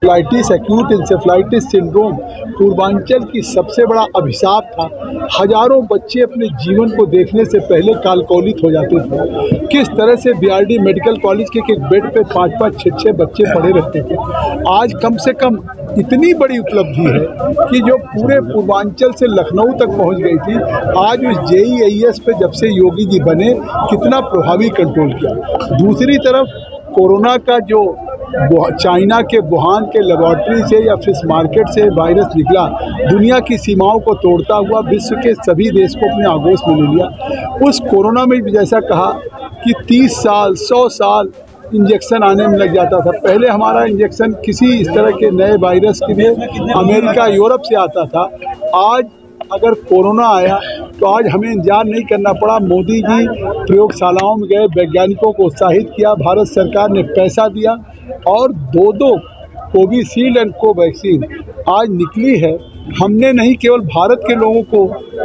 Encephalitis, acute encephalitis syndrome Purvanchal की सबसे बड़ा अभिशाप था। हजारों बच्चे अपने जीवन को देखने से पहले कालकौलित हो जाते थे। किस तरह से बीआरडी मेडिकल कॉलेज के एक बेड पे 5-5, 6-6 बच्चे पड़े रहते थे। आज कम से कम इतनी बड़ी उपलब्धि है कि जो पूरे पूर्वांचल से लखनऊ तक पहुंच गई थी, आज उस JEIS पे जब से योगी जी बने कितना प्रभावी कंट्रोल किया। दूसरी तरफ कोरोना का जो चाइना के वुहान के लेबोरेटरी से या फिश मार्केट से वायरस निकला, दुनिया की सीमाओं को तोड़ता हुआ विश्व के सभी देश को अपने आगोश में ले लिया। उस कोरोना में भी जैसा कहा कि 30 साल 100 साल इंजेक्शन आने में लग जाता था। पहले हमारा इंजेक्शन किसी इस तरह के नए वायरस के लिए अमेरिका, यूरोप से आता था। आज अगर कोरोना आया तो आज हमें इंतजार नहीं करना पड़ा। मोदी जी प्रयोगशालाओं में गए, वैज्ञानिकों को उत्साहित किया, भारत सरकार ने पैसा दिया और 2 कोविशील्ड एंड कोवैक्सीन आज निकली है। हमने नहीं केवल भारत के लोगों को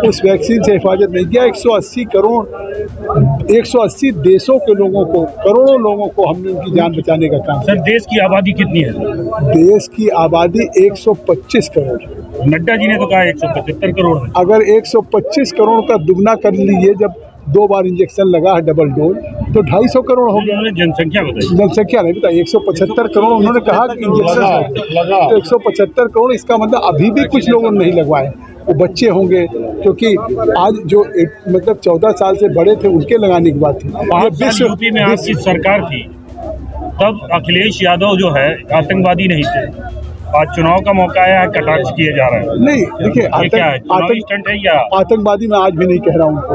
उस वैक्सीन से हिफाजत नहीं किया, 180 देशों के लोगों को, करोड़ों लोगों को हमने उनकी जान बचाने का काम किया। सर, देश की आबादी कितनी है? देश की आबादी 125 करोड़ है। नड्डा जी ने तो कहा 175 करोड़ है। अगर 125 करोड़ का दुगना कर लीजिए, जब 2 बार इंजेक्शन लगा है डबल डोज, तो 250 करोड़ हो गया। जनसंख्या बताइए। जनसंख्या नहीं बताई, 175 करोड़ उन्होंने कहा कि इंजेक्शन लगा, तो 175 करोड़, इसका मतलब अभी भी कुछ लोगों ने नहीं लगवाए। वो बच्चे होंगे, क्योंकि आज जो मतलब 14 साल से बड़े थे उनके लगाने की बात थी। 5 साल यूपी में आपकी सरकार थी, तब अखिलेश यादव जो है आतंकवादी नहीं थे। आज चुनाव का मौका आया है, कटाक्ष किए जा रहे हैं। नहीं, देखिए आतंकवादी मैं आज भी नहीं कह रहा हूँ उनको।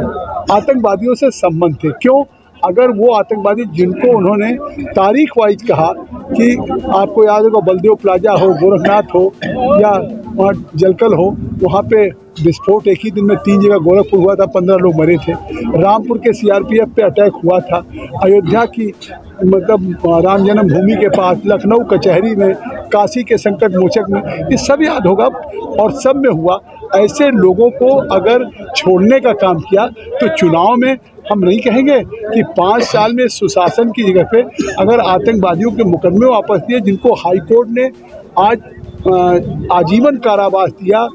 आतंकवादियों से संबंध थे। क्यों? अगर वो आतंकवादी जिनको उन्होंने तारीख वाइज कहा कि आपको याद होगा, बलदेव प्लाजा हो, गोरखनाथ हो या वहाँ जलकल हो, वहाँ पे विस्फोट एक ही दिन में 3 जगह गोरखपुर हुआ था, 15 लोग मरे थे। रामपुर के CRPF पे अटैक हुआ था। अयोध्या की मतलब राम जन्मभूमि के पास, लखनऊ कचहरी में, काशी के संकट मोचक में, ये सब याद होगा और सब में हुआ। ऐसे लोगों को अगर छोड़ने का काम किया तो चुनाव में हम नहीं कहेंगे कि 5 साल में सुशासन की जगह पे अगर आतंकवादियों के मुकदमे वापस दिए, जिनको हाई कोर्ट ने आज आजीवन कारावास दिया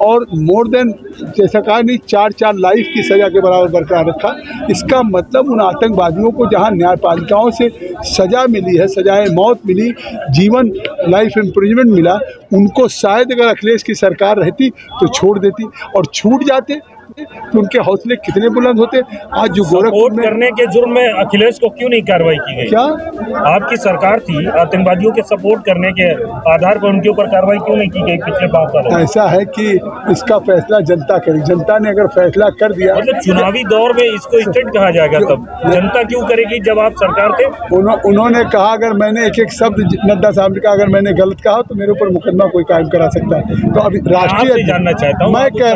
और मोर देन जैसा कहा नहीं 4 लाइफ की सज़ा के बराबर बरकरार रखा। इसका मतलब उन आतंकवादियों को जहां न्यायपालिकाओं से सज़ा मिली है, सजाए मौत मिली, जीवन लाइफ इम्प्रिजमेंट मिला, उनको शायद अगर अखिलेश की सरकार रहती तो छोड़ देती, और छूट जाते तो उनके हौसले कितने बुलंद होते। आज जो गोरखपुर में करने के जुर्म में अखिलेश को क्यों नहीं कार्रवाई की गई? क्या आपकी सरकार थी, आतंकवादियों के सपोर्ट करने के आधार पर उनके ऊपर कार्रवाई क्यों नहीं की गई पिछले 5 साल? ऐसा है कि इसका फैसला जनता करेगी। जनता ने अगर फैसला कर दिया, मतलब चुनावी दौर में इसको स्टेट कहा जाएगा, तब जनता क्यों करेगी जब आप सरकार थे? उन्होंने कहा अगर मैंने एक शब्द नड्डा साहब ने कहा अगर मैंने गलत कहा तो मेरे ऊपर मुकदमा कोई कायम करा सकता है। तो अभी राष्ट्रीय जानना चाहता हूँ, मैं कह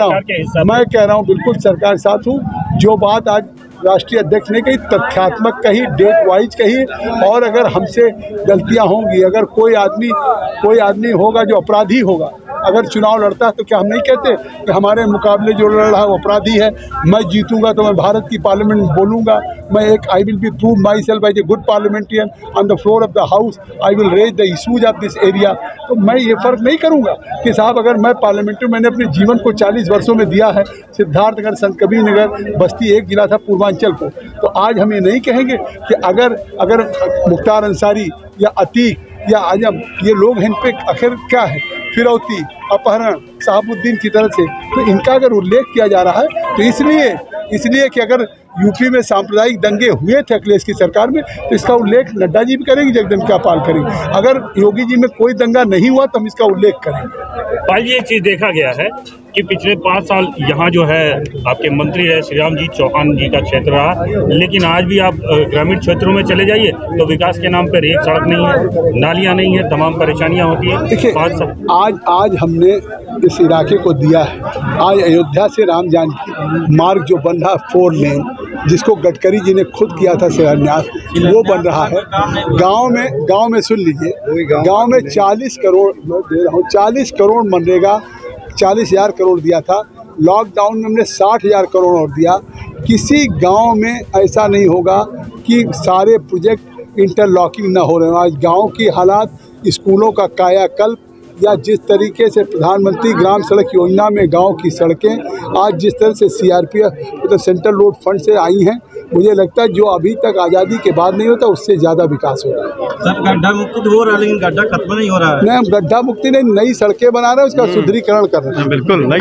रहा हूँ बिल्कुल सरकार साथ हूँ। जो बात आज राष्ट्रीय अध्यक्ष ने कही तथ्यात्मक कही, डेट वाइज कही, और अगर हमसे गलतियां होंगी, अगर कोई आदमी होगा जो अपराधी होगा, अगर चुनाव लड़ता है तो क्या हम नहीं कहते कि हमारे मुकाबले जो लड़ रहा है वो अपराधी है, मैं जीतूंगा तो मैं भारत की पार्लियामेंट में बोलूँगा, मैं एक I will be prove myself as a good parliamentarian on the floor of the house, I will raise the issues of this area. तो मैं ये फ़र्क नहीं करूँगा कि साहब अगर मैं पार्लियामेंट में, मैंने अपने जीवन को 40 वर्षों में दिया है, सिद्धार्थनगर, संत कबीर नगर, बस्ती एक जिला था पूर्वांचल को, तो आज हम ये नहीं कहेंगे कि अगर मुख्तार अंसारी या अतीक या आजम ये लोग हैं, इन पे आखिर क्या है, फिरौती, अपहरण, शहाबुद्दीन की तरह से, तो इनका अगर उल्लेख किया जा रहा है तो इसलिए कि अगर यूपी में सांप्रदायिक दंगे हुए थे अखिलेश की सरकार में, तो इसका उल्लेख नड्डा जी भी करेंगे, जगदम्बिका पाल करेंगे। अगर योगी जी में कोई दंगा नहीं हुआ तो हम इसका उल्लेख करेंगे। भाई, ये चीज़ देखा गया है कि पिछले 5 साल यहाँ जो है आपके मंत्री रहे श्री राम जी चौहान जी का क्षेत्र रहा, लेकिन आज भी आप ग्रामीण क्षेत्रों में चले जाइए तो विकास के नाम पर एक सड़क नहीं है, नालियाँ नहीं है, तमाम परेशानियाँ होती है। देखिए, आज हमने इस इलाके को दिया है। आज अयोध्या से राम जानकी मार्ग जो बन रहा 4 लेन, जिसको गडकरी जी ने खुद किया था शिलान्यास, वो बन रहा है। गांव में सुन लीजिए, गांव में 40 करोड़ मैं दे रहा हूँ, 40 करोड़ मनरेगा 40,000 करोड़ दिया था। लॉकडाउन में हमने 60,000 करोड़ और दिया। किसी गांव में ऐसा नहीं होगा कि सारे प्रोजेक्ट इंटरलॉकिंग ना हो रहे हो। आज गांव की हालात स्कूलों का कायाकल्प, या जिस तरीके से प्रधानमंत्री ग्राम सड़क योजना में गांव की सड़कें आज जिस तरह से सीआरपीएफ मतलब सेंट्रल रोड फंड से आई हैं, मुझे लगता है जो अभी तक आज़ादी के बाद नहीं होता उससे ज़्यादा विकास हो रहा है। सर गड्ढा मुक्ति तो हो रहा है लेकिन गड्ढा खत्म नहीं हो रहा है। नहीं, हम गड्ढा मुक्ति नहीं, नई सड़कें बना रहे हैं, उसका सुदृढ़ीकरण कर रहे हैं। बिल्कुल नहीं।